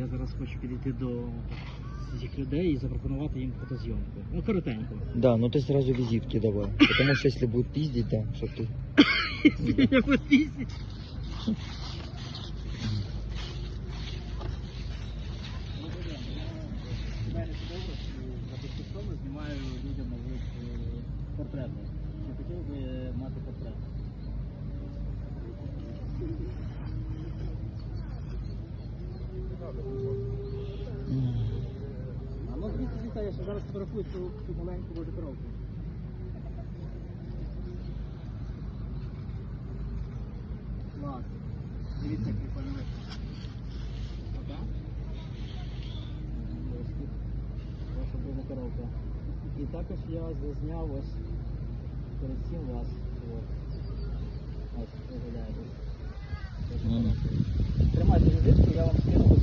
Я зараз хочу підійти до цих людей і запропонувати їм фотозйомку. Ну, коротенько. Да, ну ты сразу визитки давай. Потому что если будет пиздить, да, чтоб ты... Я попісі. Знімаю людям портрети. Я хотів би мати портрет. А ну звідси, я ще зараз фотографую цю маленьку божу коровку. Клас. Дивіться, як прикольно вийшло. Ока. Ось тут ваша божа коровка. І також я зазняв ось перед цим вас. Ось, виглядає тут. Тримайте візитку, я вам скину.